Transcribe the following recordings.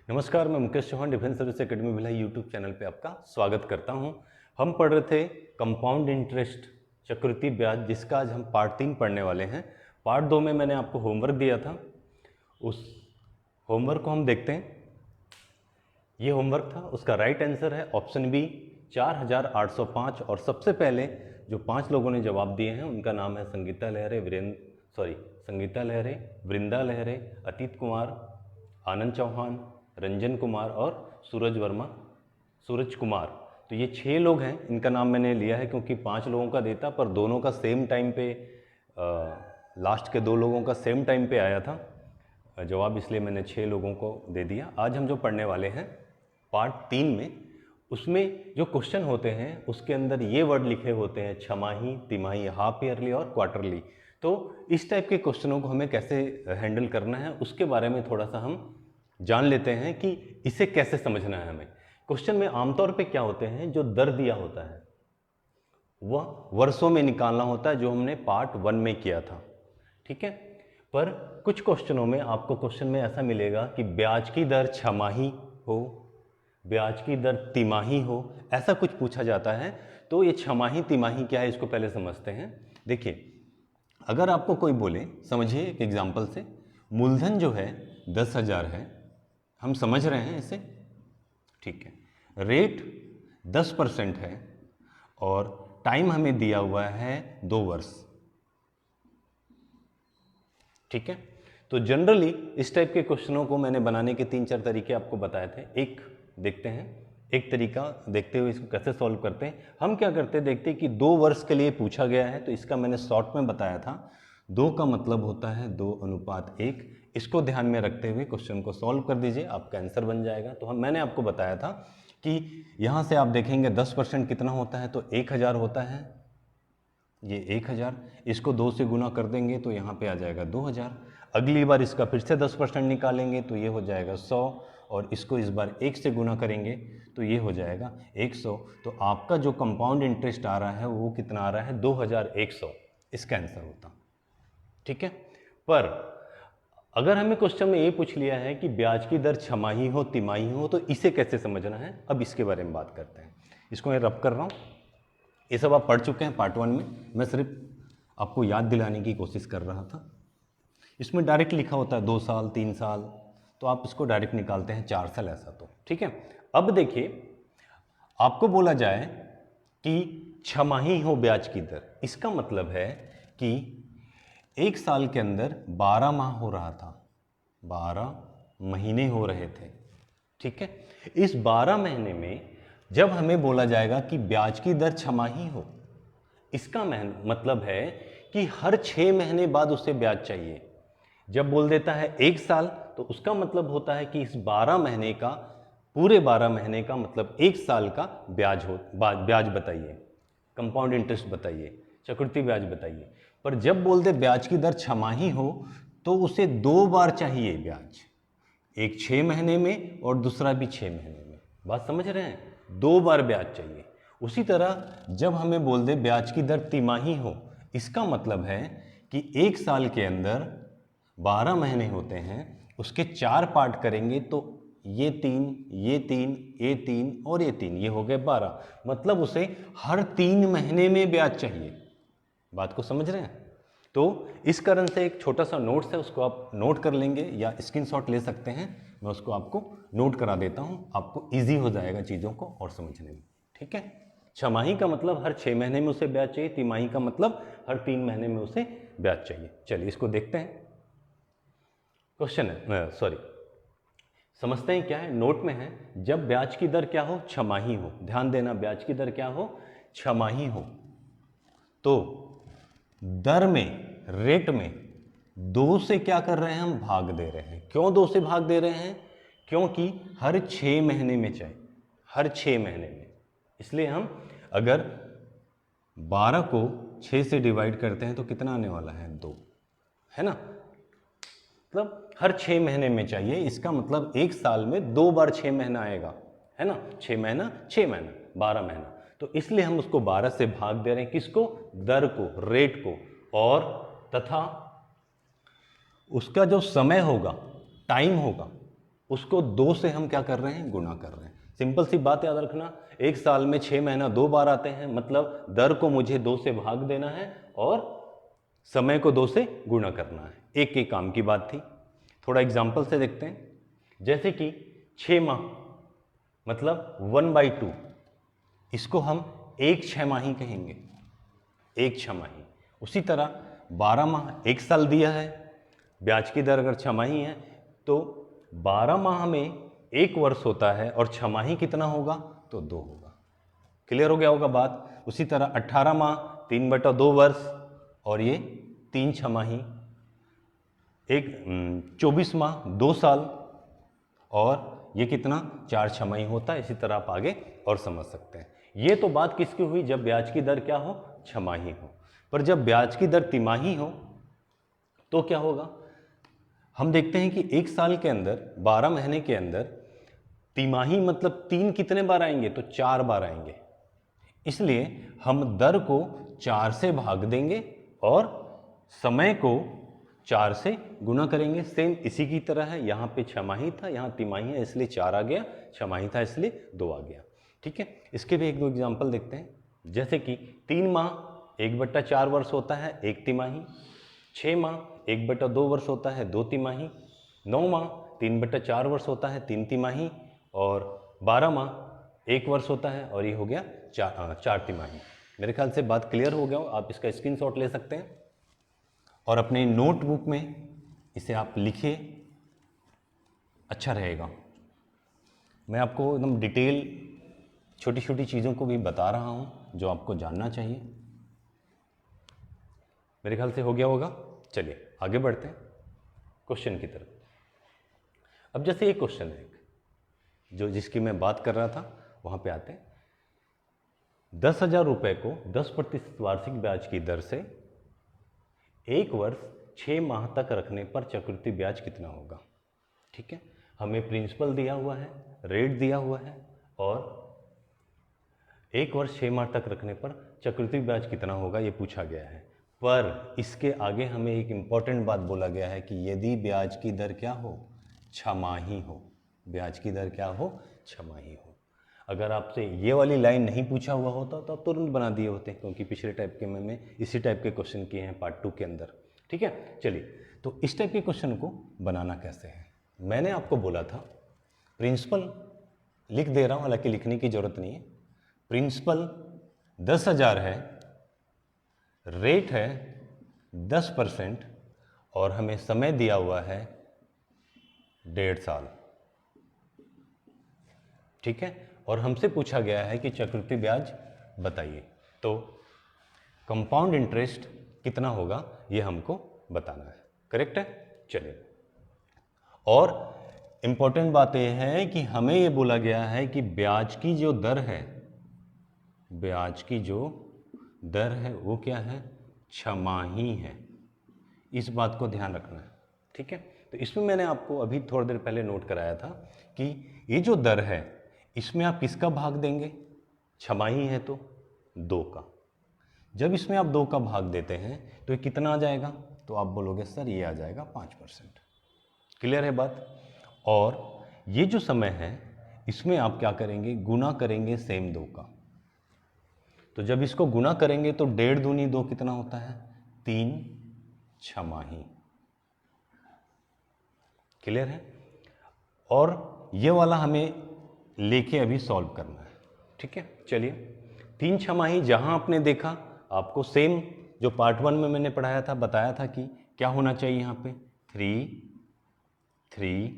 नमस्कार, मैं Mukesh Chauhan defence service academy Bhilai YouTube channel पे आपका स्वागत करता हूं। हम पढ़ रहे थे कंपाउंड इंटरेस्ट चक्रवृद्धि ब्याज, जिसका आज हम पार्ट 3 पढ़ने वाले हैं। पार्ट 2 में मैंने आपको होमवर्क दिया था, उस होमवर्क को हम देखते हैं। ये होमवर्क था, उसका राइट आंसर है ऑप्शन बी 4805। और सबसे पहले जो 5 लोगों ने जवाब दिए हैं उनका नाम है संगीता लहरे, वृंदा लहरे, अतीत कुमार, आनंद चौहान, रंजन कुमार और सूरज कुमार। तो ये 6 लोग हैं, इनका नाम मैंने लिया है क्योंकि 5 लोगों का देता पर दोनों का सेम टाइम पे, लास्ट के 2 लोगों का सेम टाइम पे आया था जवाब, इसलिए मैंने 6 लोगों को दे दिया। आज हम जो पढ़ने वाले हैं पार्ट 3 में, उसमें जो क्वेश्चन होते हैं उसके अंदर ये वर्ड लिखे होते हैं छमाही, तिमाही, हाफ ईयरली और क्वार्टरली। तो इस टाइप के क्वेश्चनों को हमें कैसे हैंडल करना है उसके बारे में थोड़ा सा हम जान लेते हैं कि इसे कैसे समझना है हमें। क्वेश्चन में आमतौर पे क्या होते हैं, जो दर दिया होता है वह वर्षों में निकालना होता है, जो हमने पार्ट 1 में किया था, ठीक है। पर कुछ क्वेश्चनों में आपको क्वेश्चन में ऐसा मिलेगा कि ब्याज की दर छमाही हो, ब्याज की दर तिमाही हो, ऐसा कुछ पूछा जाता है। तो ये छमाही तिमाही क्या है इसको पहले समझते हैं। देखिए, अगर आपको कोई बोले, समझिए एक एग्जांपल से, मूलधन जो है 10,000 है, हम समझ रहे हैं इसे, ठीक है। रेट 10% है और टाइम हमें दिया हुआ है 2 वर्ष, ठीक है। तो जनरली इस टाइप के क्वेश्चनों को मैंने बनाने के 3-4 तरीके आपको बताए थे। एक देखते हैं, एक तरीका देखते हुए इसको कैसे सॉल्व करते हैं। हम क्या करते हैं, देखते हैं कि 2 वर्ष के लिए पूछा गया है, तो इसका मैंने शॉर्ट में बताया था। 2 का मतलब होता है 2:1। इसको ध्यान में रखते हुए क्वेश्चन को सॉल्व कर दीजिए, आपका आंसर बन जाएगा। तो मैंने आपको बताया था कि यहाँ से आप देखेंगे 10% कितना होता है, तो 1000 होता है, ये 1000। इसको 2 से गुना कर देंगे तो यहाँ पे आ जाएगा 2000। अगली बार इसका फिर से 10% निकालेंगे तो ये हो जाएगा 100, और इसको इस बार 1 से गुना करेंगे तो ये हो जाएगा 100। तो आपका जो कंपाउंड इंटरेस्ट आ रहा है वो कितना आ रहा है, 2100, इसका आंसर होता, ठीक है। पर अगर हमें क्वेश्चन में ये पूछ लिया है कि ब्याज की दर छमाही हो तिमाही हो, तो इसे कैसे समझना है, अब इसके बारे में बात करते हैं। इसको मैं रब कर रहा हूँ, ये सब आप पढ़ चुके हैं पार्ट 1 में, मैं सिर्फ आपको याद दिलाने की कोशिश कर रहा था। इसमें डायरेक्ट लिखा होता है 2 साल 3 साल, तो आप इसको डायरेक्ट निकालते हैं 4 साल, ऐसा तो ठीक है। अब देखिए, आपको बोला जाए कि छमाही हो ब्याज की दर, इसका मतलब है कि 1 साल के अंदर 12 माह हो रहा था, 12 महीने हो रहे थे, ठीक है। इस 12 महीने में जब हमें बोला जाएगा कि ब्याज की दर छमाही हो, इसका मतलब है कि हर 6 महीने बाद उसे ब्याज चाहिए। जब बोल देता है 1 साल, तो उसका मतलब होता है कि इस 12 महीने का, पूरे 12 महीने का मतलब 1 साल का ब्याज बताइए, कंपाउंड इंटरेस्ट बताइए, चक्रवृद्धि ब्याज बताइए। पर जब बोल दे ब्याज की दर छमाही हो, तो उसे 2 बार चाहिए ब्याज, एक 6 महीने में और दूसरा भी 6 महीने में। बात समझ रहे हैं, 2 बार ब्याज चाहिए। उसी तरह जब हमें बोल दे ब्याज की दर तिमाही हो, इसका मतलब है कि 1 साल के अंदर 12 महीने होते हैं, उसके 4 पार्ट करेंगे तो ये 3, ये 3, ये 3 और ये 3, ये हो गए 12। मतलब उसे हर 3 महीने में ब्याज चाहिए। बात को समझ रहे हैं। तो इस कारण से एक छोटा सा नोट्स है, उसको आप नोट कर लेंगे या स्क्रीनशॉट ले सकते हैं, मैं उसको आपको नोट करा देता हूँ, आपको ईजी हो जाएगा चीज़ों को और समझने में, ठीक है। छमाही का मतलब हर 6 महीने में उसे ब्याज चाहिए, तिमाही का मतलब हर 3 महीने में उसे ब्याज चाहिए। चलिए इसको देखते हैं। क्वेश्चन है, सॉरी, समझते हैं क्या है। नोट में है, जब ब्याज की दर क्या हो, छमाही हो, ध्यान देना, ब्याज की दर क्या हो, छमाही हो, तो दर में, रेट में 2 से क्या कर रहे हैं, हम भाग दे रहे हैं। क्यों 2 से भाग दे रहे हैं, क्योंकि हर 6 महीने में चाहिए, हर 6 महीने में। इसलिए हम अगर 12 को 6 से डिवाइड करते हैं तो कितना आने वाला है, 2, है ना। मतलब हर 6 महीने में चाहिए, इसका मतलब 1 साल में 2 बार 6 महीना आएगा, है ना। 6 महीना 6 महीना 12 महीना, तो इसलिए हम उसको 12 से भाग दे रहे हैं, किसको, दर को, रेट को, और तथा उसका जो समय होगा, टाइम होगा, उसको 2 से हम क्या कर रहे हैं, गुना कर रहे हैं। सिंपल सी बात याद रखना, एक साल में 6 महीना 2 बार आते हैं, मतलब दर को मुझे 2 से भाग देना है और समय को 2 से गुणा करना है। एक एक काम की बात थी। थोड़ा एग्जाम्पल से देखते हैं, जैसे कि 6 माह मतलब 1/2, इसको हम एक छमाही कहेंगे, एक छमाही। उसी तरह 12 माह, एक साल दिया है, ब्याज की दर अगर छमाही है तो 12 माह में एक वर्ष होता है और छमाही कितना होगा, तो 2 होगा। क्लियर हो गया होगा बात। उसी तरह 18 माह 3/2 वर्ष और ये 3 छमाही, 24 माह 2 साल और ये कितना, 4 छमाही होता है। इसी तरह आप आगे और समझ सकते हैं। ये तो बात किसकी हुई, जब ब्याज की दर क्या हो, छमाही हो। पर जब ब्याज की दर तिमाही हो तो क्या होगा, हम देखते हैं कि एक साल के अंदर 12 महीने के अंदर तिमाही मतलब 3 कितने बार आएंगे, तो 4 बार आएंगे। इसलिए हम दर को 4 से भाग देंगे और समय को 4 से गुना करेंगे। सेम इसी की तरह है, यहाँ पे छमाही था, यहाँ तिमाही है, इसलिए 4 आ गया, छमाही था इसलिए 2 आ गया। ठीक है, इसके भी एक दो एग्जाम्पल देखते हैं। जैसे कि 3 माह 1/4 वर्ष होता है, 1 तिमाही। 6 माह 1/2 वर्ष होता है, 2 तिमाही। 9 माह 3/4 वर्ष होता है, 3 तिमाही। और 12 माह 1 वर्ष होता है और ये हो गया 4 तिमाही। मेरे ख्याल से बात क्लियर हो गया हो। आप इसका स्क्रीनशॉट ले सकते हैं और अपने नोटबुक में इसे आप लिखिए, अच्छा रहेगा। मैं आपको एकदम डिटेल छोटी छोटी चीज़ों को भी बता रहा हूँ जो आपको जानना चाहिए। मेरे ख्याल से हो गया होगा। चलिए आगे बढ़ते हैं क्वेश्चन की तरफ। अब जैसे एक क्वेश्चन है जो जिसकी मैं बात कर रहा था, वहाँ पे आते हैं। 10,000 रुपये को 10% वार्षिक ब्याज की दर से एक वर्ष 6 माह तक रखने पर चक्रवृद्धि ब्याज कितना होगा। ठीक है, हमें प्रिंसिपल दिया हुआ है, रेट दिया हुआ है और एक वर्ष 6 माह तक रखने पर चक्रवृद्धि ब्याज कितना होगा ये पूछा गया है। पर इसके आगे हमें एक इम्पॉर्टेंट बात बोला गया है कि यदि ब्याज की दर क्या हो, छमाही हो। ब्याज की दर क्या हो, छमाही हो। अगर आपसे ये वाली लाइन नहीं पूछा हुआ होता तो आप तुरंत बना दिए होते, क्योंकि पिछले टाइप के में इसी टाइप के क्वेश्चन किए हैं पार्ट 2 के अंदर। ठीक है, चलिए तो इस टाइप के क्वेश्चन को बनाना कैसे है, मैंने आपको बोला था प्रिंसिपल लिख दे रहा हूँ, हालांकि लिखने की जरूरत नहीं है। प्रिंसिपल 10,000 है, रेट है 10% और हमें समय दिया हुआ है 1.5 साल। ठीक है, और हमसे पूछा गया है कि चक्रवृद्धि ब्याज बताइए, तो कंपाउंड इंटरेस्ट कितना होगा ये हमको बताना है। करेक्ट है, चलिए। और इंपॉर्टेंट बात यह है कि हमें ये बोला गया है कि ब्याज की जो दर है, ब्याज की जो दर है वो क्या है, छमाही है। इस बात को ध्यान रखना है। ठीक है, तो इसमें मैंने आपको अभी थोड़ी देर पहले नोट कराया था कि ये जो दर है इसमें आप किसका भाग देंगे, छमाही है तो 2 का। जब इसमें आप 2 का भाग देते हैं तो ये कितना आ जाएगा, तो आप बोलोगे सर ये आ जाएगा 5%। क्लियर है बात। और ये जो समय है इसमें आप क्या करेंगे, गुना करेंगे सेम 2 का। तो जब इसको गुना करेंगे तो 1.5 दूनी 2 कितना होता है, 3 छमाही। क्लियर है। और ये वाला हमें लेके अभी सॉल्व करना है। ठीक है, चलिए 3 छमाही जहां आपने देखा, आपको सेम जो पार्ट 1 में मैंने पढ़ाया था, बताया था कि क्या होना चाहिए यहाँ पे 3 3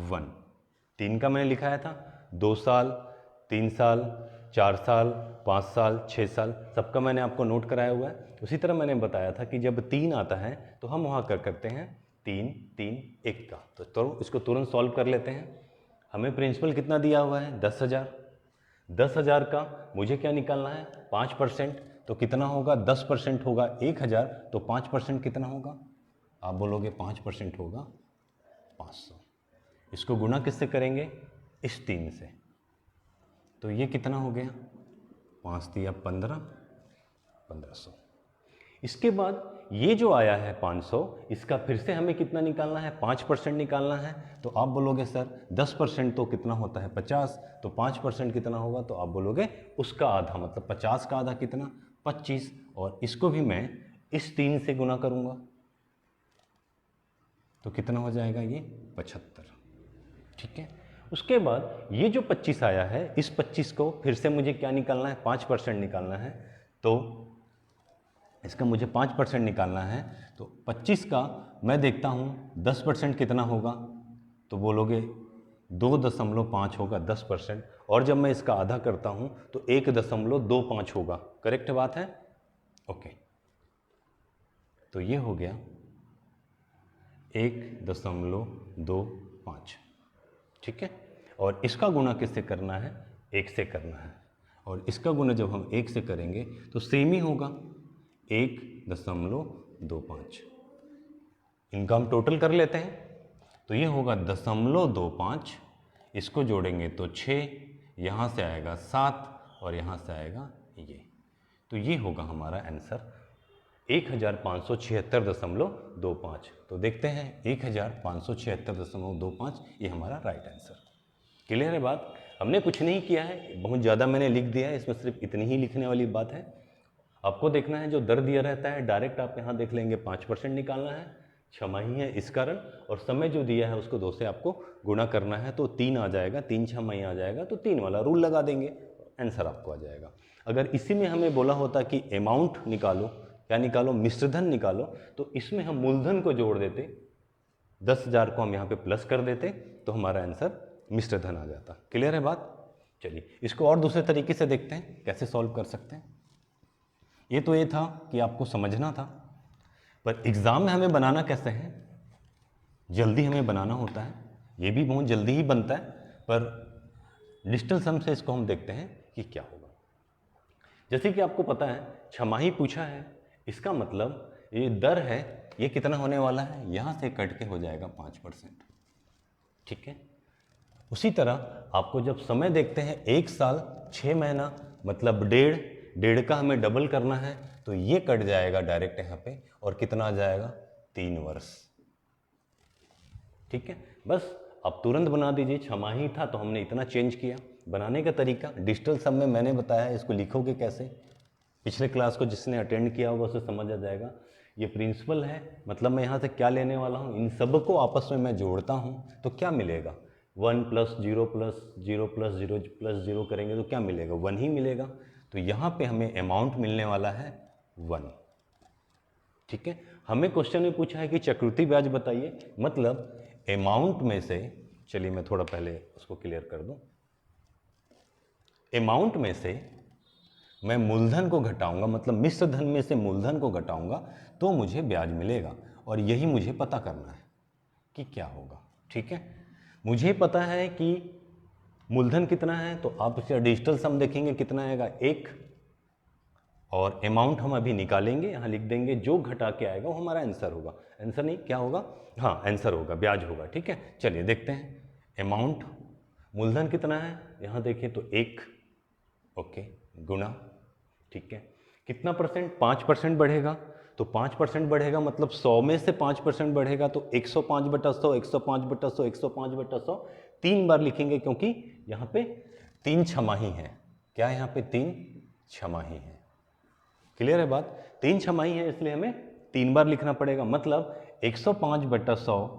1। 3 का मैंने लिखाया था 2 साल, 3 साल, 4 साल, 5 साल, 6 साल, सबका मैंने आपको नोट कराया हुआ है। उसी तरह मैंने बताया था कि जब 3 आता है तो हम वहाँ कर करते हैं 3 3 1 का। तो इसको तुरंत सॉल्व कर लेते हैं। हमें प्रिंसिपल कितना दिया हुआ है, 10,000। 10,000 का मुझे क्या निकालना है, 5%। तो कितना होगा, 10% होगा 1,000, तो 5% कितना होगा, आप बोलोगे 5% होगा 500। इसको गुना किससे करेंगे, इस 3 से। तो ये कितना हो गया, 5 दिया 15, 1500। इसके बाद ये जो आया है 500, इसका फिर से हमें कितना निकालना है, 5% निकालना है। तो आप बोलोगे सर 10% तो कितना होता है 50, तो 5% कितना होगा, तो आप बोलोगे उसका आधा, मतलब 50 का आधा कितना 25, और इसको भी मैं इस 3 से गुना करूँगा तो कितना हो जाएगा ये 75। ठीक है, उसके बाद ये जो 25 आया है, इस 25 को फिर से मुझे क्या निकालना है, 5% निकालना है। तो इसका मुझे 5% निकालना है, तो 25 का मैं देखता हूँ 10% कितना होगा, तो बोलोगे 2.5 होगा 10%, और जब मैं इसका आधा करता हूँ तो 1.25 होगा। करेक्ट बात है, ओके। तो ये हो गया 1.25। ठीक है, और इसका गुणा किससे करना है, 1 से करना है, और इसका गुणा जब हम 1 से करेंगे तो सेम ही होगा 1.25। इनका हम टोटल कर लेते हैं, तो ये होगा 0.25, इसको जोड़ेंगे तो 6, यहाँ से आएगा 7 और यहाँ से आएगा ये, तो ये होगा हमारा आंसर 1576.25। तो देखते हैं 1576.25 ये हमारा राइट आंसर। क्लियर है बात, हमने कुछ नहीं किया है, बहुत ज़्यादा मैंने लिख दिया है, इसमें सिर्फ इतनी ही लिखने वाली बात है। आपको देखना है जो दर दिया रहता है डायरेक्ट आप यहाँ देख लेंगे, 5% निकालना है, छमाही है इस कारण, और समय जो दिया है उसको 2 से आपको गुणा करना है, तो 3 आ जाएगा, 3 छमाही आ जाएगा, तो 3 वाला रूल लगा देंगे, आंसर आपको आ जाएगा। अगर इसी में हमें बोला होता कि अमाउंट निकालो, क्या निकालो, मिश्रधन निकालो, तो इसमें हम मूलधन को जोड़ देते, 10,000 को हम यहाँ पे प्लस कर देते, तो हमारा आंसर मिश्रधन आ जाता। क्लियर है बात, चलिए इसको और दूसरे तरीके से देखते हैं कैसे सॉल्व कर सकते हैं। ये तो ये था कि आपको समझना था, पर एग्ज़ाम में हमें बनाना कैसे है, जल्दी हमें बनाना होता है, ये भी बहुत जल्दी ही बनता है, पर डिजिटल सम से इसको हम देखते हैं कि क्या होगा। जैसे कि आपको पता है छमाही पूछा है, इसका मतलब ये दर है, ये कितना होने वाला है, यहाँ से कट के हो जाएगा 5%। ठीक है, उसी तरह आपको जब समय देखते हैं 1 साल 6 महीना, मतलब डेढ़ का हमें डबल करना है, तो ये कट जाएगा डायरेक्ट यहाँ पे, और कितना आ जाएगा 3 वर्ष। ठीक है, बस आप तुरंत बना दीजिए, छमाही था तो हमने इतना चेंज किया। बनाने का तरीका डिजिटल सम में मैंने बताया है, इसको लिखोगे कैसे, पिछले क्लास को जिसने अटेंड किया होगा उसे समझ आ जाएगा। ये प्रिंसिपल है, मतलब मैं यहाँ से क्या लेने वाला हूँ, इन सब को आपस में मैं जोड़ता हूँ तो क्या मिलेगा, 1 + 0 + 0 + 0 + 0 करेंगे तो क्या मिलेगा, 1 ही मिलेगा। तो यहाँ पे हमें अमाउंट मिलने वाला है 1। ठीक है, हमें क्वेश्चन में पूछा है कि चक्रवृद्धि ब्याज बताइए, मतलब अमाउंट में से, चलिए मैं थोड़ा पहले उसको क्लियर कर दूं, अमाउंट में से मैं मूलधन को घटाऊंगा, मतलब मिश्र धन में से मूलधन को घटाऊंगा तो मुझे ब्याज मिलेगा, और यही मुझे पता करना है कि क्या होगा। ठीक है, मुझे पता है कि मूलधन कितना है, तो आप इसे डिजिटल सम देखेंगे कितना आएगा 1, और अमाउंट हम अभी निकालेंगे, यहाँ लिख देंगे, जो घटा के आएगा वो हमारा आंसर होगा। आंसर नहीं, क्या होगा, हाँ आंसर होगा, ब्याज होगा। ठीक है, चलिए देखते हैं अमाउंट, मूलधन कितना है, यहाँ देखें तो 1, ओके, गुणा, ठीक है, कितना परसेंट, 5% बढ़ेगा, तो 5% बढ़ेगा मतलब 100 में से 5% बढ़ेगा, तो 105/100, 105/100, 105/100 3 बार लिखेंगे, क्योंकि यहाँ पे 3 छमाही है। क्या है यहाँ पे, 3 छमाही है। क्लियर है बात, 3 छमाही है इसलिए हमें 3 बार लिखना पड़ेगा, मतलब 105/100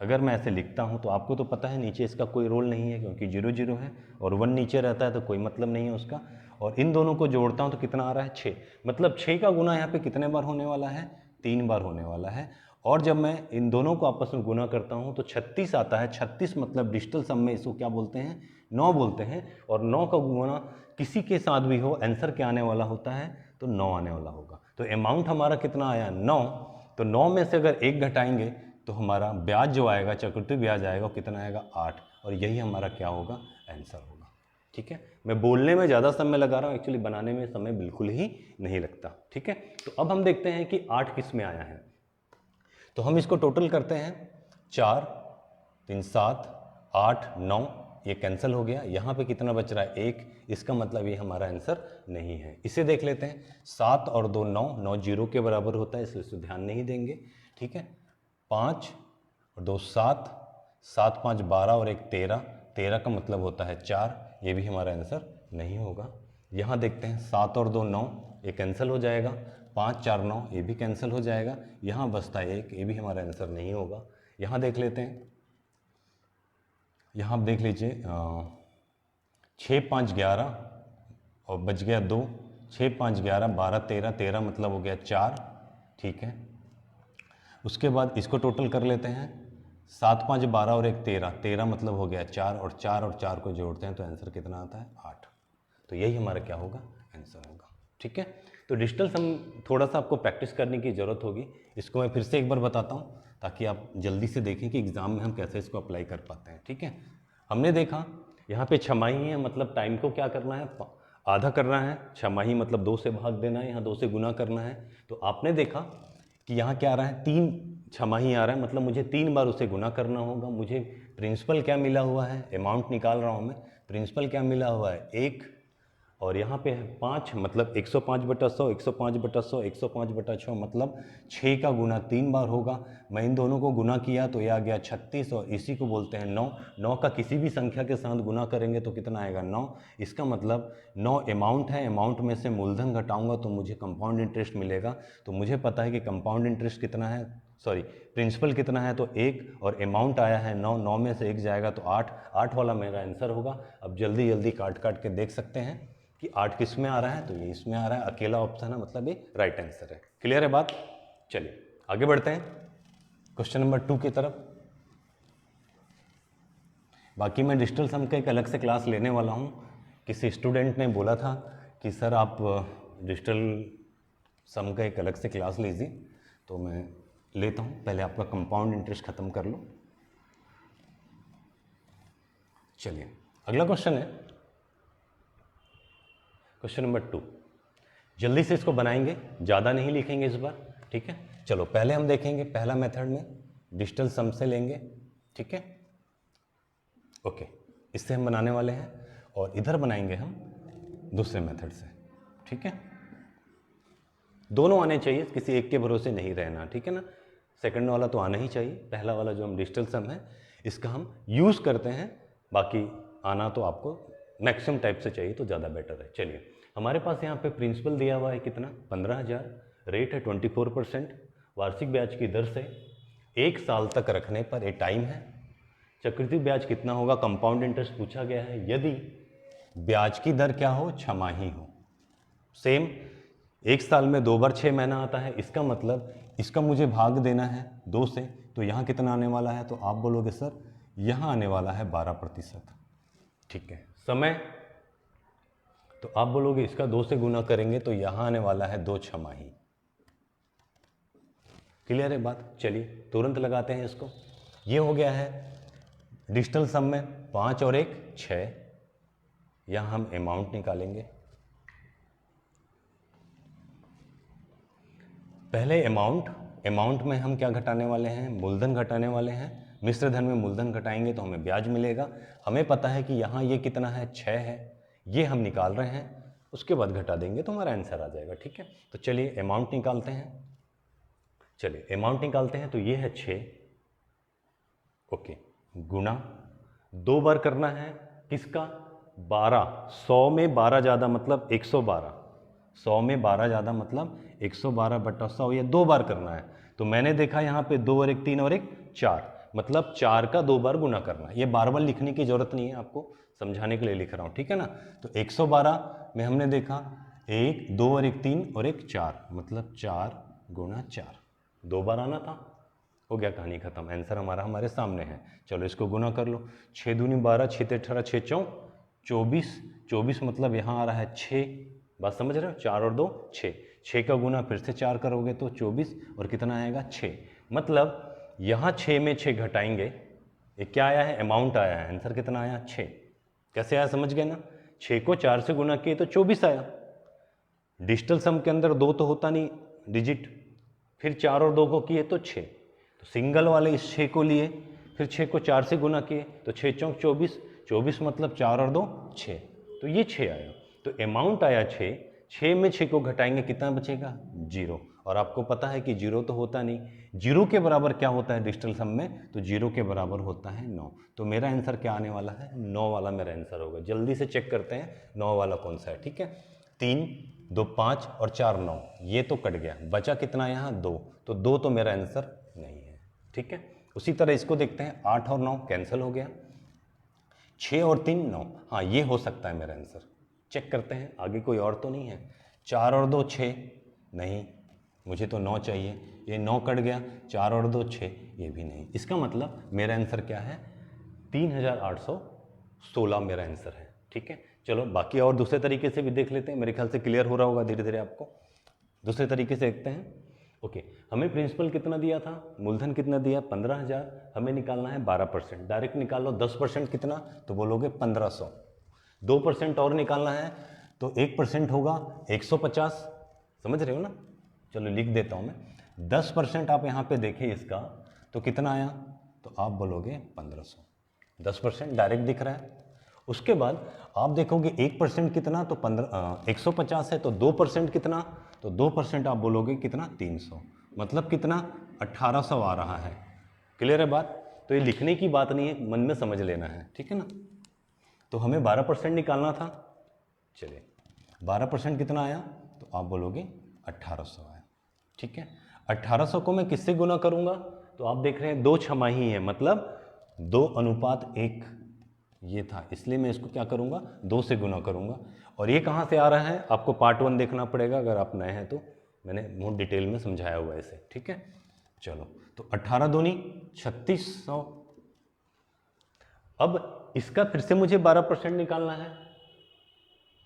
अगर मैं ऐसे लिखता हूँ तो आपको तो पता है नीचे इसका कोई रोल नहीं है, क्योंकि 0 0 है और 1 नीचे रहता है तो कोई मतलब नहीं है उसका, और इन दोनों को जोड़ता हूँ तो कितना आ रहा है 6, मतलब 6 का गुना यहाँ पे कितने बार होने वाला है, 3 बार होने वाला है। और जब मैं इन दोनों को आपस में गुना करता हूँ तो 36 आता है। 36 मतलब डिजिटल सम में इसको क्या बोलते हैं, 9 बोलते हैं, और 9 का गुना किसी के साथ भी हो, आंसर क्या आने वाला होता है, तो 9 आने वाला होगा। तो अमाउंट हमारा कितना आया 9, तो 9 में से अगर 1 घटाएंगे तो हमारा ब्याज जो आएगा, चक्रवृद्धि ब्याज आएगा, वो कितना आएगा 8, और यही हमारा क्या होगा, आंसर होगा। ठीक है, मैं बोलने में ज़्यादा समय लगा रहा हूँ, एक्चुअली बनाने में समय बिल्कुल ही नहीं लगता। ठीक है, तो अब हम देखते हैं कि 8 किस में आया है, तो हम इसको टोटल करते हैं, 4 3 7 8 9, ये कैंसिल हो गया, यहाँ पे कितना बच रहा है 1, इसका मतलब ये हमारा आंसर नहीं है। इसे देख लेते हैं, 7 और 2 9, 9 0 के बराबर होता है, इसलिए ध्यान नहीं देंगे, ठीक है। 5 और 2 7, 7 5 12 और 1 13, 13 का मतलब होता है 4, ये भी हमारा आंसर नहीं होगा। यहाँ देखते हैं 7 और 2 9, ये कैंसिल हो जाएगा, 5 4 9, ये भी कैंसिल हो जाएगा, यहाँ बचता है 1, ये भी हमारा आंसर नहीं होगा। यहाँ देख लेते हैं, यहाँ आप देख लीजिए 6 5 11 और बच गया 2, 6 5 11 12 13, 13 मतलब हो गया 4, ठीक है। उसके बाद इसको टोटल कर लेते हैं, 7 5 12 और 1 13, 13 मतलब हो गया 4, और 4 को जोड़ते हैं तो आंसर कितना आता है 8। तो यही हमारा क्या होगा, आंसर होगा, ठीक है। तो डिजिटल सम थोड़ा सा आपको प्रैक्टिस करने की ज़रूरत होगी, इसको मैं फिर से एक बार बताता हूँ ताकि आप जल्दी से देखें कि एग्ज़ाम में हम कैसे इसको अप्लाई कर पाते हैं, ठीक है। हमने देखा यहाँ पे छमाही है, मतलब टाइम को क्या करना है, आधा करना है, छमाही मतलब 2 से भाग देना है, यहाँ 2 से गुना करना है। तो आपने देखा कि यहाँ क्या आ रहा है, 3 छमाही आ रहा है, मतलब मुझे 3 बार उसे गुना करना होगा। मुझे प्रिंसिपल क्या मिला हुआ है, अमाउंट निकाल रहा हूँ मैं, प्रिंसिपल क्या मिला हुआ है 1, और यहाँ पे है 5, मतलब 105/100, 105/100, 105/6, मतलब 6 का गुना 3 बार होगा। मैं इन दोनों को गुना किया तो ये आ गया 36, और इसी को बोलते हैं 9। 9 का किसी भी संख्या के साथ गुना करेंगे तो कितना आएगा 9। इसका मतलब 9 अमाउंट है, अमाउंट में से मूलधन घटाऊंगा तो मुझे कंपाउंड इंटरेस्ट मिलेगा। तो मुझे पता है कि कंपाउंड इंटरेस्ट कितना है, सॉरी प्रिंसिपल कितना है, तो 1, और अमाउंट आया है 9, 9 में से 1 जाएगा तो 8, 8 वाला मेरा आंसर होगा। अब जल्दी जल्दी काट काट के देख सकते हैं कि 8 किस में आ रहा है, तो ये इसमें आ रहा है, अकेला ऑप्शन है, मतलब ये राइट आंसर है। क्लियर है बात? चलिए आगे बढ़ते हैं क्वेश्चन नंबर 2 की तरफ। बाकी मैं डिजिटल सम का एक अलग से क्लास लेने वाला हूँ। किसी स्टूडेंट ने बोला था कि सर आप डिजिटल सम का एक अलग से क्लास लीजिए, तो मैं लेता हूँ। पहले आपका कंपाउंड इंटरेस्ट ख़त्म कर लो। चलिए अगला क्वेश्चन है क्वेश्चन नंबर 2। जल्दी से इसको बनाएंगे, ज़्यादा नहीं लिखेंगे इस बार, ठीक है। चलो पहले हम देखेंगे पहला मेथड में डिजिटल सम से लेंगे, ठीक है, ओके। इससे हम बनाने वाले हैं, और इधर बनाएंगे हम दूसरे मेथड से, ठीक है। दोनों आने चाहिए, किसी एक के भरोसे नहीं रहना, ठीक है ना। सेकंड वाला तो आना ही चाहिए, पहला वाला जो हम डिजिटल सम है इसका हम यूज़ करते हैं, बाकी आना तो आपको मैक्सिमम टाइप से चाहिए तो ज़्यादा बेटर है। चलिए हमारे पास यहाँ पे प्रिंसिपल दिया हुआ है कितना, 15,000, रेट है 24%, वार्षिक ब्याज की दर से 1 साल तक रखने पर, ये टाइम है। चक्रवृद्धि ब्याज कितना होगा, कंपाउंड इंटरेस्ट पूछा गया है, यदि ब्याज की दर क्या हो, छमाही हो। सेम 1 साल में 2 बार 6 महीना आता है, इसका मतलब इसका मुझे भाग देना है 2 से, तो यहाँ कितना आने वाला है, तो आप बोलोगे सर यहाँ आने वाला है 12%, ठीक है। समय तो आप बोलोगे इसका 2 से गुना करेंगे तो यहाँ आने वाला है 2 छमाही। क्लियर है बात? चलिए तुरंत लगाते हैं इसको। ये हो गया है डिजिटल सम में 5 और 1 6। यहाँ हम अमाउंट निकालेंगे। पहले अमाउंट में हम क्या घटाने वाले हैं, मूलधन घटाने वाले हैं। मिश्र धन में मूलधन घटाएंगे तो हमें ब्याज मिलेगा। हमें पता है कि यहाँ ये कितना है, 6 है, ये हम निकाल रहे हैं, उसके बाद घटा देंगे तो हमारा आंसर आ जाएगा, ठीक है। तो चलिए अमाउंट निकालते हैं। चलिए अमाउंट निकालते हैं, तो ये है 6, ओके, गुना 2 बार करना है किसका, 12। 100 में 12 ज़्यादा मतलब 112, 100 में 12 ज़्यादा मतलब 112/100, ये 2 बार करना है। तो मैंने देखा यहाँ पे 2 और 1 3 और 1 4, मतलब 4 का 2 बार गुना करना है। ये बार बार लिखने की जरूरत नहीं है, आपको समझाने के लिए लिख रहा हूँ, ठीक है ना। तो 112 में हमने देखा 1 2 और 1 3 और 1 4, मतलब 4 गुना 4, 2 बार आना था, हो गया, कहानी खत्म। आंसर हमारा हमारे सामने है। चलो इसको गुना कर लो, 6 दूनी 12, 6 ते 18, 6 चौं 24, 24 मतलब यहाँ आ रहा है 6, बात समझ रहे हो, 4 और 2 6, 6 का गुना फिर से 4 करोगे तो 24, और कितना आएगा 6, मतलब यहाँ 6 में 6 घटाएंगे, ये क्या आया है, अमाउंट आया है, आंसर कितना आया 6। कैसे आया समझ गए ना, 6 को 4 से गुना किए तो 24 आया। डिजिटल सम के अंदर 2 तो होता नहीं डिजिट, फिर 4 और 2 को किए तो 6, तो सिंगल वाले इस 6 को लिए, फिर 6 को 4 से गुना किए तो 6 चौक 24, 24 मतलब 4 और 2 6, तो ये 6 आया। तो अमाउंट आया 6, 6 में 6 को घटाएंगे कितना बचेगा 0, और आपको पता है कि 0 तो होता नहीं, 0 के बराबर क्या होता है डिजिटल सम में, तो 0 के बराबर होता है 9। तो मेरा आंसर क्या आने वाला है, 9 वाला मेरा आंसर होगा। जल्दी से चेक करते हैं 9 वाला कौन सा है। ठीक है, 3 2 5 और 4 9, ये तो कट गया, बचा कितना यहाँ 2, तो 2 तो मेरा आंसर नहीं है। ठीक है, उसी तरह इसको देखते हैं, 8 और 9 कैंसिल हो गया, 6 और 3 9, हाँ ये हो सकता है मेरा आंसर। चेक करते हैं आगे कोई और तो नहीं है। 4 और 2 6, नहीं, मुझे तो 9 चाहिए, ये 9 कट गया, 4 और 2 6, ये भी नहीं। इसका मतलब मेरा आंसर क्या है, 3816 मेरा आंसर है। ठीक है, चलो बाकी और दूसरे तरीके से भी देख लेते हैं, मेरे ख्याल से क्लियर हो रहा होगा धीरे धीरे आपको। दूसरे तरीके से देखते हैं। ओके, हमें प्रिंसिपल कितना दिया था, मूलधन कितना दिया 15,000, हमें निकालना है 12%। डायरेक्ट निकाल लो, 10% कितना, तो बोलोगे 1500। 2% और निकालना है तो 1% होगा 150, समझ रहे हो ना। चलो लिख देता हूँ मैं, 10% आप यहाँ पे देखें इसका तो कितना आया, तो आप बोलोगे 1500। 10% डायरेक्ट दिख रहा है। उसके बाद आप देखोगे 1% कितना, तो 150 है, तो 2% कितना, तो 2% आप बोलोगे कितना 300, मतलब कितना 1800 आ रहा है। क्लियर है बात। तो ये लिखने की बात नहीं है, मन में समझ लेना है। ठीक है ना, तो हमें 12% निकालना था। चलिए 12% कितना आया, तो आप बोलोगे 1800 आया। ठीक है, 1800 को मैं किससे गुना करूंगा, तो आप देख रहे हैं 2 छमाही है, मतलब 2:1 ये था, इसलिए मैं इसको क्या करूंगा 2 से गुना करूंगा। और ये कहाँ से आ रहा है, आपको पार्ट 1 देखना पड़ेगा अगर आप नए हैं तो, मैंने बहुत डिटेल में समझाया हुआ है इसे। ठीक है, चलो तो 18 दूनी 3600। अब इसका फिर से मुझे 12% निकालना है।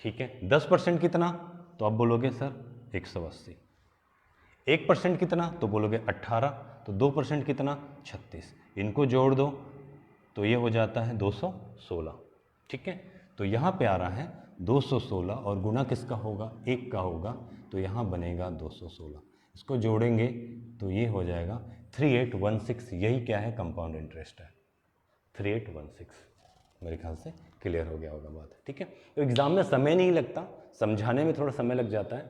ठीक है, 10% कितना, तो आप बोलोगे सर 180। 1% कितना, तो बोलोगे 18, तो 2% कितना 36, इनको जोड़ दो तो ये हो जाता है 216। ठीक है, तो यहाँ पे आ रहा है 216 और गुना किसका होगा, 1 का होगा, तो यहाँ बनेगा 216। इसको जोड़ेंगे तो ये हो जाएगा 3816। यही क्या है, कंपाउंड इंटरेस्ट है 3816। मेरे ख्याल से क्लियर हो गया होगा बात। ठीक है, तो एग्ज़ाम में समय नहीं लगता, समझाने में थोड़ा समय लग जाता है,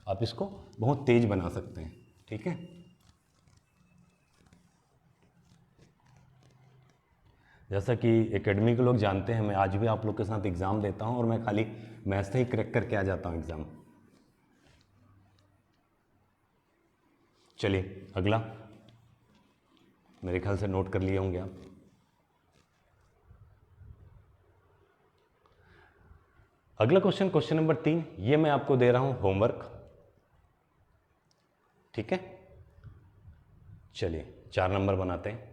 आप इसको बहुत तेज बना सकते हैं। ठीक है, जैसा कि एकेडमी के लोग जानते हैं, मैं आज भी आप लोग के साथ एग्ज़ाम देता हूं और मैं खाली मैथ से ही क्रैक करके आ जाता हूं एग्ज़ाम। चलिए अगला, मेरे ख्याल से नोट कर लिए होंगे आप। अगला क्वेश्चन, क्वेश्चन नंबर 3, ये मैं आपको दे रहा हूं होमवर्क। ठीक है, चलिए 4 नंबर बनाते हैं।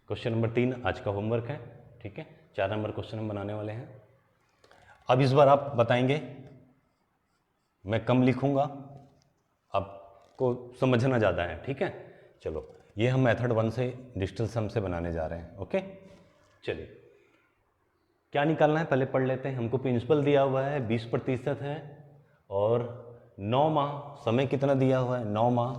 क्वेश्चन नंबर 3 आज का होमवर्क है। ठीक है, 4 नंबर क्वेश्चन हम बनाने वाले हैं। अब इस बार आप बताएंगे, मैं कम लिखूंगा, आपको समझना ज़्यादा है। ठीक है, चलो ये हम मेथड 1 से डिजिटल सम से बनाने जा रहे हैं। ओके, चलिए क्या निकालना है पहले पढ़ लेते हैं। हमको प्रिंसिपल दिया हुआ है 20% है, और 9 माह, समय कितना दिया हुआ है 9 माह।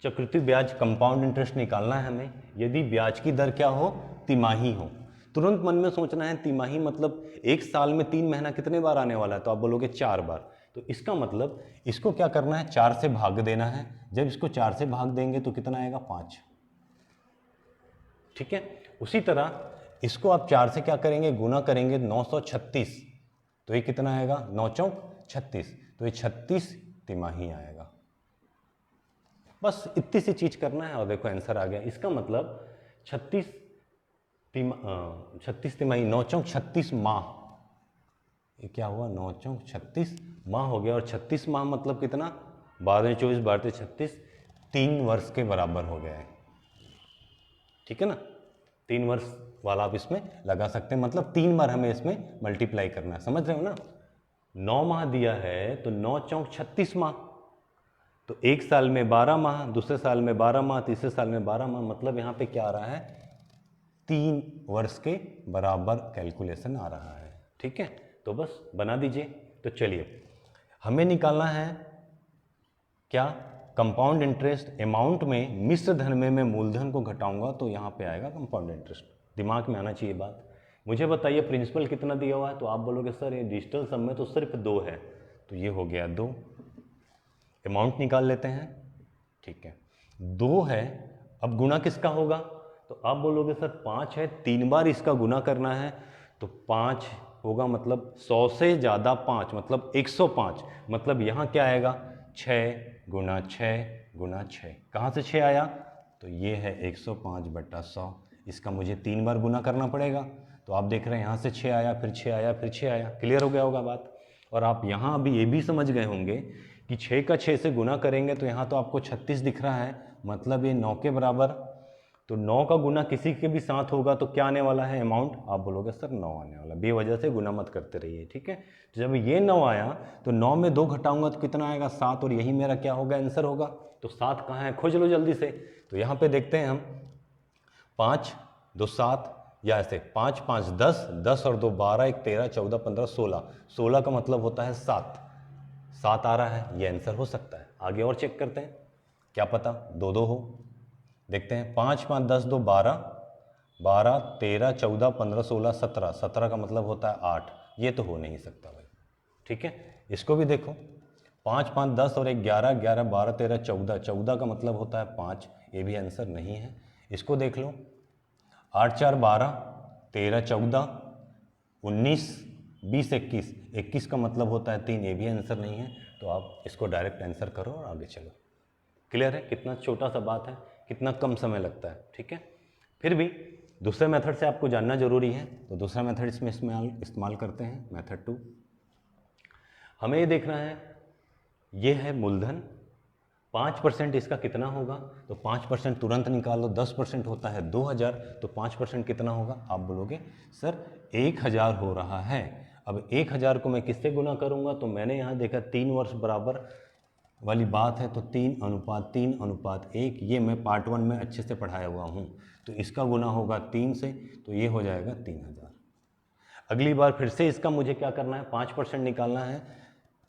चक्रवृद्धि ब्याज कंपाउंड इंटरेस्ट निकालना है हमें, यदि ब्याज की दर क्या हो, तिमाही हो। तुरंत मन में सोचना है तिमाही मतलब 1 साल में 3 महीना कितने बार आने वाला है, तो आप बोलोगे 4 बार। तो इसका मतलब इसको क्या करना है, 4 से भाग देना है। जब इसको 4 से भाग देंगे तो कितना आएगा 5। ठीक है, उसी तरह इसको आप 4 से क्या करेंगे, गुना करेंगे 936, तो ये कितना आएगा 9 चौक 36, तो ये 36 तिमाही आएगा। बस इतनी सी चीज करना है और देखो आंसर आ गया। इसका मतलब 36 तिमाही, 9 चौक 36 माह, ये क्या हुआ 9 चौक 36 माह हो गया। और 36 माह मतलब कितना, 12 24 12 36, 3 वर्ष के बराबर हो गया है। ठीक है ना, 3 वर्ष वाला आप इसमें लगा सकते हैं, मतलब 3 बार हमें इसमें मल्टीप्लाई करना है। समझ रहे हो ना, 9 माह दिया है तो 9 चौक 36 माह, तो 1 साल में 12 माह, दूसरे साल में 12 माह, तीसरे साल में 12 माह, मतलब यहाँ पे क्या आ रहा है 3 वर्ष के बराबर कैलकुलेशन आ रहा है। ठीक है, तो बस बना दीजिए। तो चलिए हमें निकालना है क्या, कंपाउंड इंटरेस्ट अमाउंट में मिश्र धन में मैं मूलधन को घटाऊंगा तो यहाँ पे आएगा कंपाउंड इंटरेस्ट। दिमाग में आना चाहिए बात। मुझे बताइए प्रिंसिपल कितना दिया हुआ है, तो आप बोलोगे सर ये डिजिटल सम में तो सिर्फ 2 है, तो ये हो गया 2। अमाउंट निकाल लेते हैं, ठीक है 2 है। अब गुना किसका होगा, तो आप बोलोगे सर 5 है, 3 बार इसका गुना करना है, तो 5 होगा मतलब 100 से ज़्यादा 5 मतलब 105, मतलब यहाँ क्या आएगा 6 गुना 6 गुना 6। कहाँ से 6 आया, तो ये है 105/100। इसका मुझे 3 बार गुना करना पड़ेगा, तो आप देख रहे हैं यहाँ से 6 आया, फिर 6 आया, फिर 6 आया। क्लियर हो गया होगा बात। और आप यहाँ अभी ये भी समझ गए होंगे कि 6 का 6 से गुना करेंगे तो यहाँ तो आपको 36 दिख रहा है, मतलब ये 9 के बराबर। तो 9 का गुना किसी के भी साथ होगा तो क्या आने वाला है अमाउंट, आप बोलोगे सर 9 आने वाला। बेवजह से गुना मत करते रहिए, ठीक है। तो जब ये 9 आया तो 9 में 2 घटाऊंगा तो कितना आएगा 7, और यही मेरा क्या होगा आंसर होगा। तो 7 कहाँ है, खोज लो जल्दी से। तो यहाँ पे देखते हैं हम 5 2 7, या ऐसे 5 5 10, 10 और 2 12, 1 13, 14 15 16, 16 का मतलब होता है 7, 7 आ रहा है, ये आंसर हो सकता है। आगे और चेक करते हैं, क्या पता 2 2 हो। देखते हैं 5 5 10 2 12, 12 13 14 15 16 17, 17 का मतलब होता है 8, ये तो हो नहीं सकता भाई, ठीक है। इसको भी देखो 5 5 10 और 1 11, 11 12 13 14, 14 का मतलब होता है 5, ये भी आंसर नहीं है। इसको देख लो 8 4 12, 13 14, 19 20 21, 21 का मतलब होता है 3, ये भी आंसर नहीं है। तो आप इसको डायरेक्ट आंसर करो और आगे चलो। क्लियर है, कितना छोटा सा बात है, कितना कम समय लगता है, ठीक है। फिर भी दूसरे मेथड से आपको जानना जरूरी है, तो दूसरा मेथड इसमें इस्तेमाल करते हैं, मेथड 2। हमें ये देखना है, ये है मूलधन, 5% इसका कितना होगा, तो 5% तुरंत निकालो। 10% होता है 2000, तो 5% कितना होगा, आप बोलोगे सर 1000 हो रहा है। अब 1000 को मैं किससे गुना करूंगा, तो मैंने यहाँ देखा 3 वर्ष बराबर वाली बात है, तो 3:3:1, ये मैं पार्ट 1 में अच्छे से पढ़ाया हुआ हूँ। तो इसका गुना होगा 3 से, तो ये हो जाएगा 3000। अगली बार फिर से इसका मुझे क्या करना है, 5% निकालना है,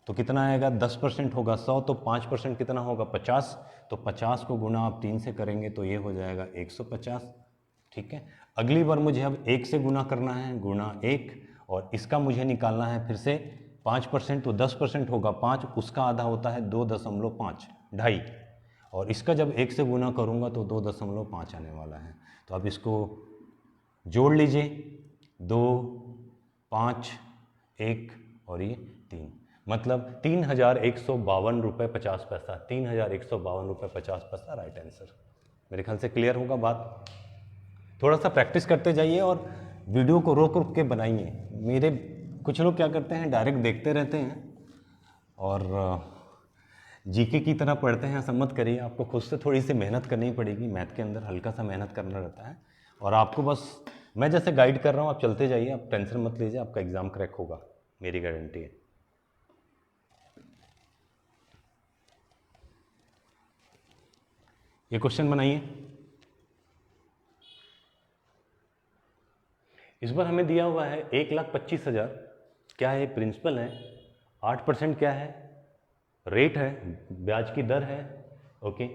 तो कितना आएगा, 10% होगा 100, तो 5% कितना होगा 50, तो 50 को गुना आप 3 से करेंगे तो ये हो जाएगा 150, ठीक है। अगली बार मुझे अब 1 से गुना करना है, गुना 1, और इसका मुझे निकालना है फिर से 5%, तो 10% होगा 5, उसका आधा होता है 2.5, ढाई, और इसका जब 1 से गुना करूँगा तो 2.5 आने वाला है। तो अब इसको जोड़ लीजिए, 2 5 1 और ये 3, मतलब 3152 रुपये 50 पैसा, 3152 रुपये 50 पैसा राइट आंसर। मेरे ख्याल से क्लियर होगा बात। थोड़ा सा प्रैक्टिस करते जाइए और वीडियो को रोक रोक के बनाइए। मेरे कुछ लोग क्या करते हैं, डायरेक्ट देखते रहते हैं और जीके की तरह पढ़ते हैं, ऐसा मत करिए। आपको खुद से थोड़ी सी मेहनत करनी पड़ेगी, मैथ के अंदर हल्का सा मेहनत करना रहता है, और आपको बस मैं जैसे गाइड कर रहा हूँ आप चलते जाइए, आप टेंशन मत लीजिए, आपका एग्ज़ाम क्रैक होगा, मेरी गारंटी है। ये क्वेश्चन बनाइए। इस बार हमें दिया हुआ है 1,25,000, क्या है, प्रिंसिपल है, 8% क्या है, रेट है, ब्याज की दर है, ओके,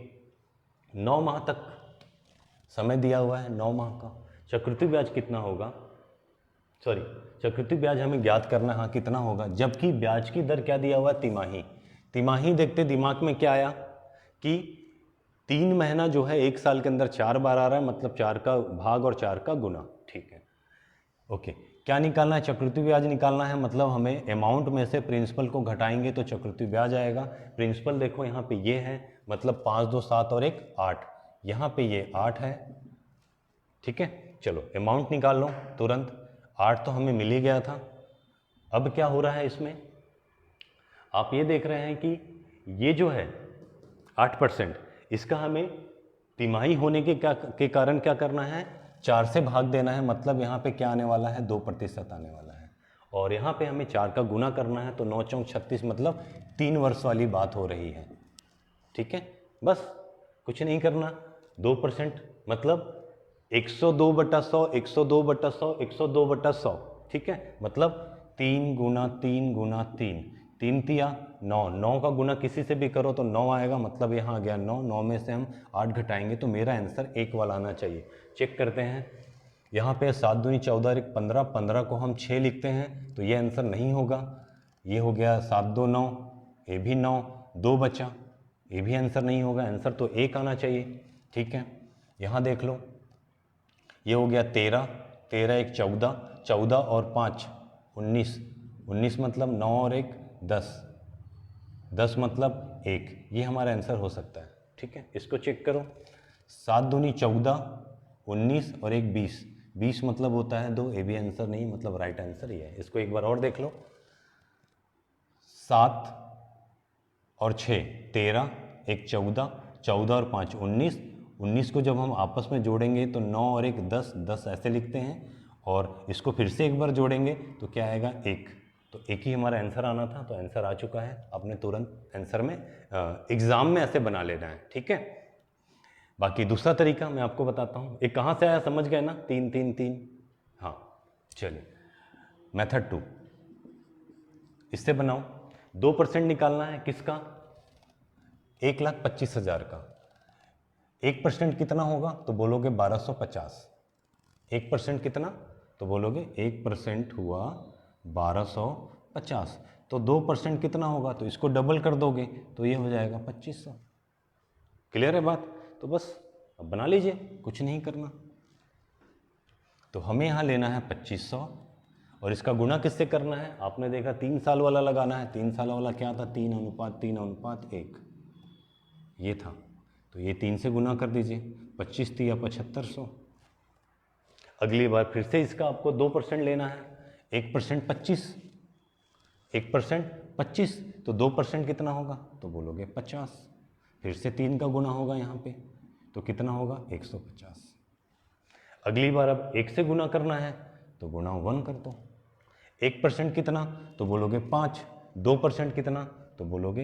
9 माह तक समय दिया हुआ है, 9 माह का। चक्रवृद्धि ब्याज कितना होगा, सॉरी चक्रवृद्धि ब्याज हमें ज्ञात करना है, हाँ कितना होगा, जबकि ब्याज की दर क्या दिया हुआ है, तिमाही। तिमाही देखते दिमाग में क्या आया कि 3 महीना जो है 1 साल के अंदर 4 बार आ रहा है, मतलब 4 का भाग और 4 का गुना, ठीक है, ओके। क्या निकालना है, चक्रवृद्धि ब्याज निकालना है, मतलब हमें अमाउंट में से प्रिंसिपल को घटाएंगे तो चक्रवृद्धि ब्याज आएगा। प्रिंसिपल देखो यहाँ पे ये है, मतलब 5 2 7 और 1 8, यहाँ पे ये 8 है, ठीक है। चलो अमाउंट निकाल लो तुरंत, 8 तो हमें मिल ही गया था। अब क्या हो रहा है इसमें, आप ये देख रहे हैं कि ये जो है 8%, इसका हमें तिमाही होने के कारण क्या करना है, 4 से भाग देना है, मतलब यहाँ पे क्या आने वाला है, 2% आने वाला है, और यहाँ पे हमें 4 का गुना करना है, तो 9 चौक 36, मतलब 3 वर्ष वाली बात हो रही है, ठीक है। बस कुछ नहीं करना, 2% मतलब 102/100, 102/100, 102/100, ठीक है, मतलब 3 × 3 × 3, 3 तिया 9, 9 का गुना किसी से भी करो तो 9 आएगा, मतलब यहाँ आ गया 9, 9 में से हम 8 घटाएंगे तो मेरा आंसर 1 वाला आना चाहिए। चेक करते हैं, यहाँ पे 7 दूनी 14 एक 15, 15 को हम 6 लिखते हैं तो ये आंसर नहीं होगा। ये हो गया 7 2 9, ये भी 9, 2 बचा, ये भी आंसर नहीं होगा, आंसर तो 1 आना चाहिए। ठीक है, यहाँ देख लो, ये हो गया 13, 13 एक 14, 14 और 5 19, 19 मतलब 9 और 1 10, 10 मतलब 1, ये हमारा आंसर हो सकता है। ठीक है, इसको चेक करो, 7 दूनी 14, 19 और 1 20, 20 मतलब होता है 2, ये भी आंसर नहीं, मतलब राइट आंसर ये है। इसको एक बार और देख लो, 7 और 6 13, एक 14, 14 और 5 19, 19 को जब हम आपस में जोड़ेंगे तो 9 और 1 10, 10 ऐसे लिखते हैं, और इसको फिर से एक बार जोड़ेंगे तो क्या आएगा 1, तो 1 ही हमारा आंसर आना था, तो आंसर आ चुका है। आपने तुरंत आंसर में एग्ज़ाम में ऐसे बना लेना है। ठीक है, बाकी दूसरा तरीका मैं आपको बताता हूँ, एक कहाँ से आया समझ गए ना, 3 3 3। हाँ चलिए, मेथड 2, इससे बनाओ। 2% निकालना है किसका, 1,25,000 का। 1% कितना होगा तो बोलोगे 1250। 1% कितना तो बोलोगे 1% हुआ 1250, तो 2% कितना होगा तो इसको डबल कर दोगे तो ये हो जाएगा 2500। क्लियर है बात, तो बस अब बना लीजिए, कुछ नहीं करना। तो हमें यहाँ लेना है 2500 और इसका गुणा किससे करना है, आपने देखा 3 साल वाला लगाना है। 3 साल वाला क्या था, 3:3:1 ये था, तो ये 3 से गुना कर दीजिए, 25 तिया 7500। अगली बार फिर से इसका आपको 2% लेना है, 1% 25, 1% 25, तो 2% कितना होगा तो बोलोगे 50, फिर से 3 का गुना होगा यहाँ पे, तो कितना होगा 150। अगली बार अब 1 से गुना करना है तो गुणा 1 कर दो। 1% कितना तो बोलोगे 5, 2% कितना तो बोलोगे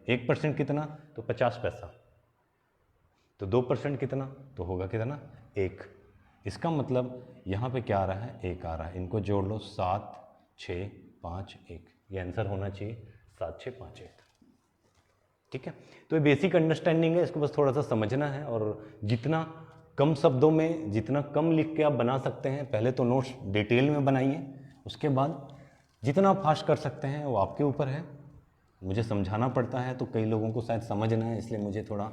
1% कितना तो 50 पैसा, तो 2% कितना तो होगा कितना 1। इसका मतलब यहाँ पे क्या आ रहा है 1 आ रहा है, इनको जोड़ लो 7 6 5 1, ये आंसर होना चाहिए 7 6 5 1। ठीक है, तो ये बेसिक अंडरस्टैंडिंग है, इसको बस थोड़ा सा समझना है, और जितना कम शब्दों में जितना कम लिख के आप बना सकते हैं, पहले तो नोट्स डिटेल में बनाइए, उसके बाद जितना आप फास्ट कर सकते हैं वो आपके ऊपर है। मुझे समझाना पड़ता है तो कई लोगों को शायद समझना है, इसलिए मुझे थोड़ा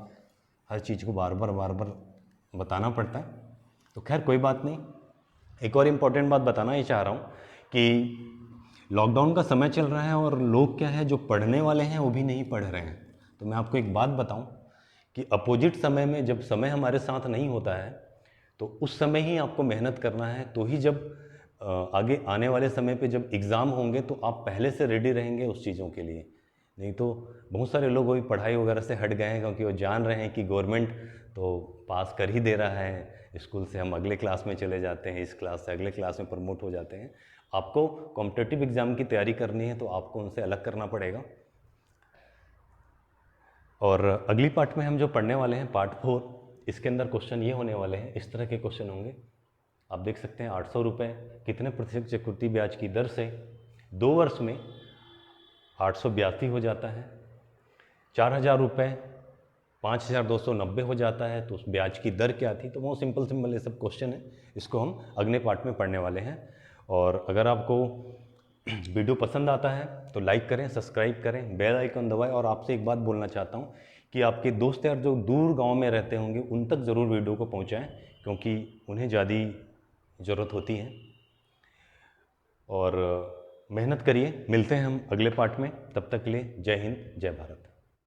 हर चीज़ को बार बार बताना पड़ता है, तो खैर कोई बात नहीं। एक और इम्पॉर्टेंट बात बताना ही चाह रहा हूँ कि लॉकडाउन का समय चल रहा है और लोग क्या है जो पढ़ने वाले हैं वो भी नहीं पढ़ रहे हैं। तो मैं आपको एक बात बताऊँ कि अपोजिट समय में जब समय हमारे साथ नहीं होता है तो उस समय ही आपको मेहनत करना है, तो ही जब आगे आने वाले समय पे जब एग्ज़ाम होंगे तो आप पहले से रेडी रहेंगे उस चीज़ों के लिए। नहीं तो बहुत सारे लोग अभी पढ़ाई वगैरह से हट गए हैं क्योंकि वो जान रहे हैं कि गवर्नमेंट तो पास कर ही दे रहा है, स्कूल से हम अगले क्लास में चले जाते हैं, इस क्लास से अगले क्लास में प्रमोट हो जाते हैं। आपको कॉम्पिटिटिव एग्ज़ाम की तैयारी करनी है तो आपको उनसे अलग करना पड़ेगा। और अगली पार्ट में हम जो पढ़ने वाले हैं पार्ट 4, इसके अंदर क्वेश्चन ये होने वाले हैं, इस तरह के क्वेश्चन होंगे। आप देख सकते हैं 800 रुपये कितने प्रतिशत चक्रवृद्धि ब्याज की दर से 2 वर्ष में 882 हो जाता है, 4000 रुपये 5290 हो जाता है, तो उस ब्याज की दर क्या थी। तो बहुत सिंपल ये सब क्वेश्चन है, इसको हम अगले पार्ट में पढ़ने वाले हैं। और अगर आपको वीडियो पसंद आता है तो लाइक करें, सब्सक्राइब करें, बेल आइकन दबाएं। और आपसे एक बात बोलना चाहता हूं कि आपके दोस्त यार जो दूर गांव में रहते होंगे उन तक ज़रूर वीडियो को पहुंचाएं, क्योंकि उन्हें ज़्यादा ज़रूरत होती है। और मेहनत करिए, मिलते हैं हम अगले पार्ट में, तब तक के लिए जय हिंद जय भारत।